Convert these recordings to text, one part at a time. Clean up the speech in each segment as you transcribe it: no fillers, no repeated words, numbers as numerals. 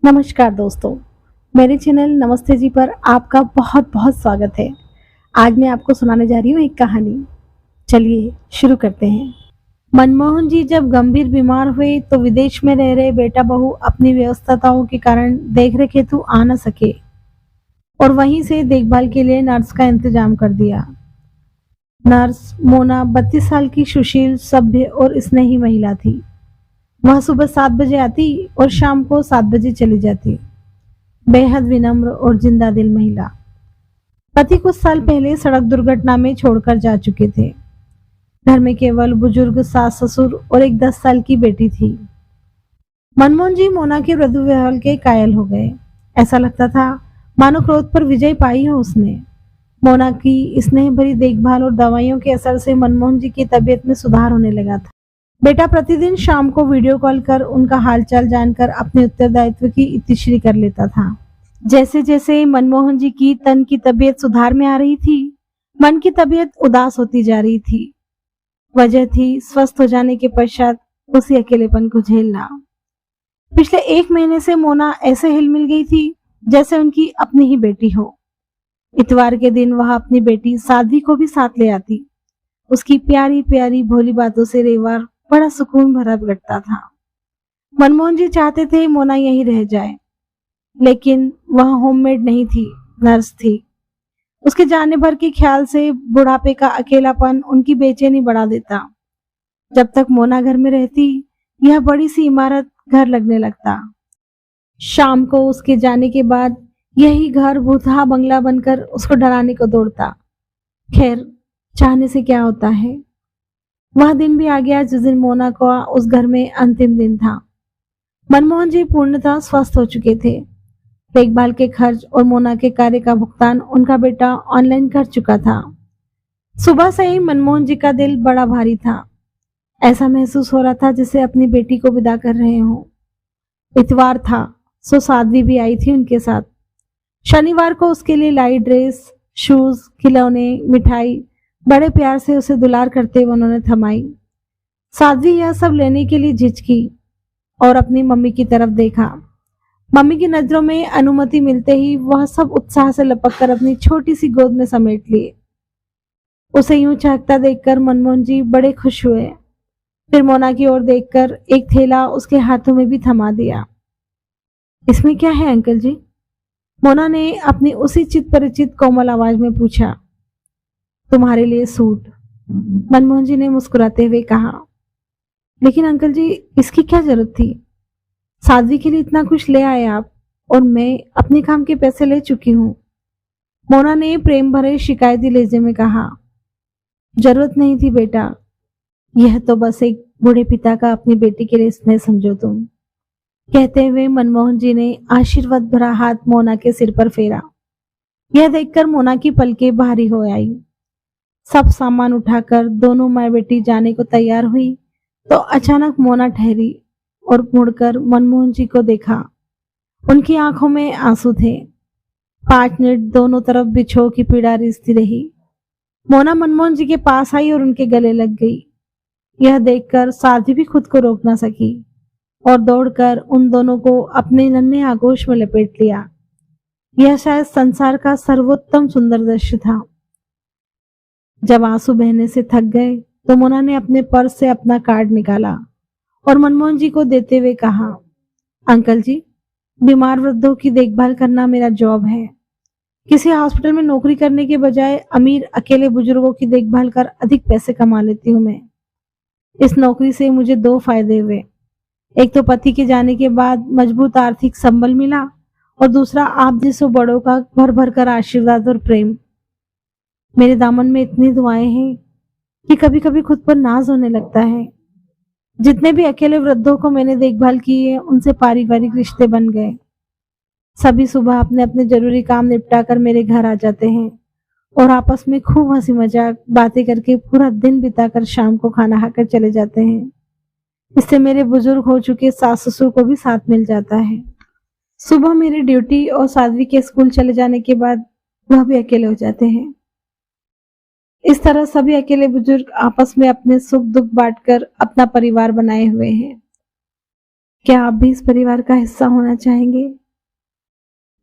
नमस्कार दोस्तों, मेरे चैनल नमस्ते जी पर आपका बहुत बहुत स्वागत है। आज मैं आपको सुनाने जा रही हूँ एक कहानी। चलिए शुरू करते हैं। मनमोहन जी जब गंभीर बीमार हुए तो विदेश में रह रहे बेटा बहू अपनी व्यस्तताओं के कारण देखरेख हेतु आ न सके और वहीं से देखभाल के लिए नर्स का इंतजाम कर दिया। नर्स मोना 32 साल की सुशील, सभ्य और स्नेही महिला थी। वह सुबह 7 बजे आती और शाम को 7 बजे चली जाती। बेहद विनम्र और जिंदा दिल महिला। पति कुछ साल पहले सड़क दुर्घटना में छोड़कर जा चुके थे। घर में केवल बुजुर्ग सास ससुर और एक 10 साल की बेटी थी। मनमोहन जी मोना के मृदु व्यवहार के कायल हो गए। ऐसा लगता था मानो क्रोध पर विजय पाई हो उसने। मोना की स्नेह भरी देखभाल और दवाइयों के असर से मनमोहन जी की तबीयत में सुधार होने लगा था। बेटा प्रतिदिन शाम को वीडियो कॉल कर उनका हालचाल जानकर अपने उत्तरदायित्व की इतिश्री कर लेता था। जैसे जैसे मनमोहन जी की तन की तबीयत सुधार में आ रही थी, मन की तबीयत उदास होती जा रही थी। वजह थी स्वस्थ हो जाने के पश्चात उसी अकेलेपन को झेलना। पिछले 1 महीने से मोना ऐसे हिलमिल गई थी जैसे उनकी अपनी ही बेटी हो। इतवार के दिन वह अपनी बेटी साध्वी को भी साथ ले आती। उसकी प्यारी प्यारी भोली बातों से रविवार बड़ा सुकून भरा लगता था। मनमोहन जी चाहते थे मोना यहीं रह जाए, लेकिन वह होममेड नहीं थी, नर्स थी। उसके जाने भर के ख्याल से बुढ़ापे का अकेलापन उनकी बेचैनी बढ़ा देता। जब तक मोना घर में रहती, यह बड़ी सी इमारत घर लगने लगता। शाम को उसके जाने के बाद यही घर भूतहा बंगला बनकर उसको डराने को दौड़ता। खैर, चाहने से क्या होता है। वह दिन भी आ गया जिस दिन मोना का उस घर में अंतिम दिन था। मनमोहन जी पूर्णतः स्वस्थ हो चुके थे। देखभाल के खर्च और मोना के कार्य का भुगतान उनका बेटा ऑनलाइन कर चुका था। सुबह से ही मनमोहन जी का दिल बड़ा भारी था। ऐसा महसूस हो रहा था जैसे अपनी बेटी को विदा कर रहे हों। इतवार था, सो साध्वी भी आई थी उनके साथ। शनिवार को उसके लिए लाई ड्रेस, शूज, खिलौने, मिठाई बड़े प्यार से उसे दुलार करते हुए उन्होंने थमाई। साध्वी यह सब लेने के लिए झिझकी और अपनी मम्मी की तरफ देखा। मम्मी की नजरों में अनुमति मिलते ही वह सब उत्साह से लपक कर अपनी छोटी सी गोद में समेट लिए। उसे यूं चहकता देखकर मनमोहन जी बड़े खुश हुए। फिर मोना की ओर देखकर एक थैला उसके हाथों में भी थमा दिया। इसमें क्या है अंकल जी? मोना ने अपनी उसी चित परिचित कोमल आवाज में पूछा। तुम्हारे लिए सूट, मनमोहन जी ने मुस्कुराते हुए कहा। लेकिन अंकल जी, इसकी क्या जरूरत थी? साध्वी के लिए इतना कुछ ले आए आप, और मैं अपने काम के पैसे ले चुकी हूँ। मोना ने प्रेम भरे शिकायती लहजे में कहा। जरूरत नहीं थी बेटा, यह तो बस एक बूढ़े पिता का अपनी बेटी के लिए स्नेह समझो तुम, कहते हुए मनमोहन जी ने आशीर्वाद भरा हाथ मोना के सिर पर फेरा। यह देखकर मोना की पलकें भारी हो आई। सब सामान उठाकर दोनों माँ बेटी जाने को तैयार हुई तो अचानक मोना ठहरी और मुड़कर मनमोहन जी को देखा। उनकी आंखों में आंसू थे। 5 मिनट दोनों तरफ बिछो की पीड़ा रिश्ती रही। मोना मनमोहन जी के पास आई और उनके गले लग गई। यह देखकर साध्वी भी खुद को रोक न सकी और दौड़कर उन दोनों को अपने नन्हे आगोश में लपेट लिया। यह शायद संसार का सर्वोत्तम सुंदर दृश्य था। जब आंसू बहने से थक गए तो मोना ने अपने पर्स से अपना कार्ड निकाला और मनमोहन जी को देते हुए कहा, अंकल जी, बीमार वृद्धों की देखभाल करना मेरा जॉब है। किसी हॉस्पिटल में नौकरी करने के बजाय अमीर अकेले बुजुर्गों की देखभाल कर अधिक पैसे कमा लेती हूँ मैं। इस नौकरी से मुझे 2 फायदे हुए। एक तो पति के जाने के बाद मजबूत आर्थिक संबल मिला और दूसरा आप जैसे बड़ों का भर भर कर आशीर्वाद और प्रेम। मेरे दामन में इतनी दुआएं हैं कि कभी कभी खुद पर नाज होने लगता है। जितने भी अकेले वृद्धों को मैंने देखभाल की है उनसे पारिवारिक रिश्ते बन गए। सभी सुबह अपने अपने जरूरी काम निपटा कर मेरे घर आ जाते हैं और आपस में खूब हंसी मजाक बातें करके पूरा दिन बिताकर शाम को खाना खाकर चले जाते हैं। इससे मेरे बुजुर्ग हो चुके सास ससुर को भी साथ मिल जाता है। सुबह मेरी ड्यूटी और साध्वी के स्कूल चले जाने के बाद वह भी अकेले हो जाते हैं। इस तरह सभी अकेले बुजुर्ग आपस में अपने सुख दुख बांटकर अपना परिवार बनाए हुए हैं। क्या आप भी इस परिवार का हिस्सा होना चाहेंगे?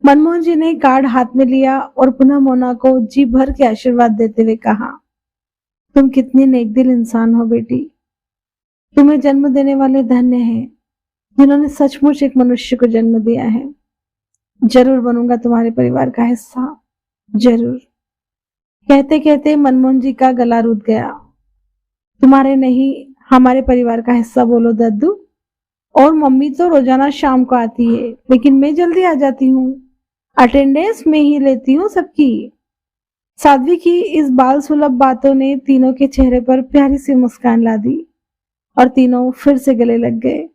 मनमोहन जी ने कार्ड हाथ में लिया और पुनः मोना को जी भर के आशीर्वाद देते हुए कहा, तुम कितनी नेकदिल इंसान हो बेटी। तुम्हें जन्म देने वाले धन्य हैं जिन्होंने सचमुच एक मनुष्य को जन्म दिया है। जरूर बनूंगा तुम्हारे परिवार का हिस्सा, जरूर। कहते कहते मनमोहन जी का गला रुक गया। तुम्हारे नहीं, हमारे परिवार का हिस्सा बोलो दद्दू। और मम्मी तो रोजाना शाम को आती है, लेकिन मैं जल्दी आ जाती हूँ। अटेंडेंस में ही लेती हूँ सबकी। साध्वी की इस बाल सुलभ बातों ने तीनों के चेहरे पर प्यारी सी मुस्कान ला दी और तीनों फिर से गले लग गए।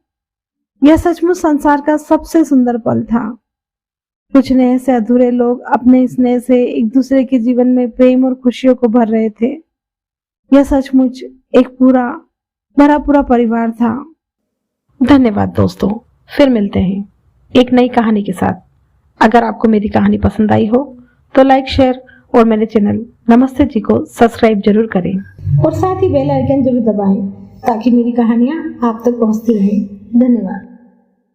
यह सचमुच संसार का सबसे सुंदर पल था। कुछ नए से अधूरे लोग अपने स्नेह से एक दूसरे के जीवन में प्रेम और खुशियों को भर रहे थे। यह सचमुच एक पूरा परिवार था। धन्यवाद दोस्तों, फिर मिलते हैं एक नई कहानी के साथ। अगर आपको मेरी कहानी पसंद आई हो तो लाइक, शेयर और मेरे चैनल नमस्ते जी को सब्सक्राइब जरूर करें और साथ ही बेल आइकन जरूर दबाएं ताकि मेरी कहानियां आप तक पहुंचती रहें। धन्यवाद।